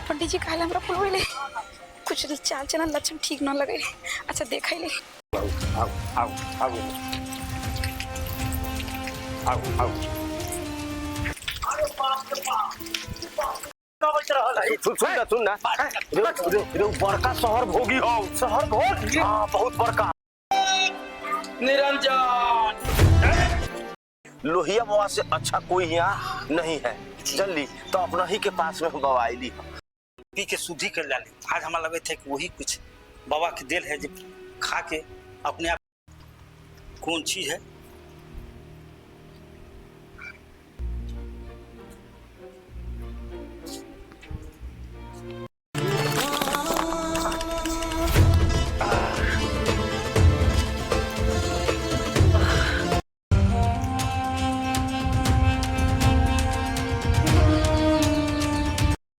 पंडित जी काहे हमरा बोलवैले कुछ चाल चलन लक्षण ठीक न लगे। अच्छा देखै ले आओ आओ आओ आओ आओ सुन ना बड़का शहर भोगी हो। शहर भोगी? हाँ बहुत बड़का। निरंजन लोहिया बाबा से अच्छा कोई यहाँ नहीं है। जल्दी तो अपना ही के पास में दवाई ली पी के शुद्धि कर डाले। आज हमारा लगे थे कि वही कुछ बाबा की देल है जो खा के अपने आप कौन चीज है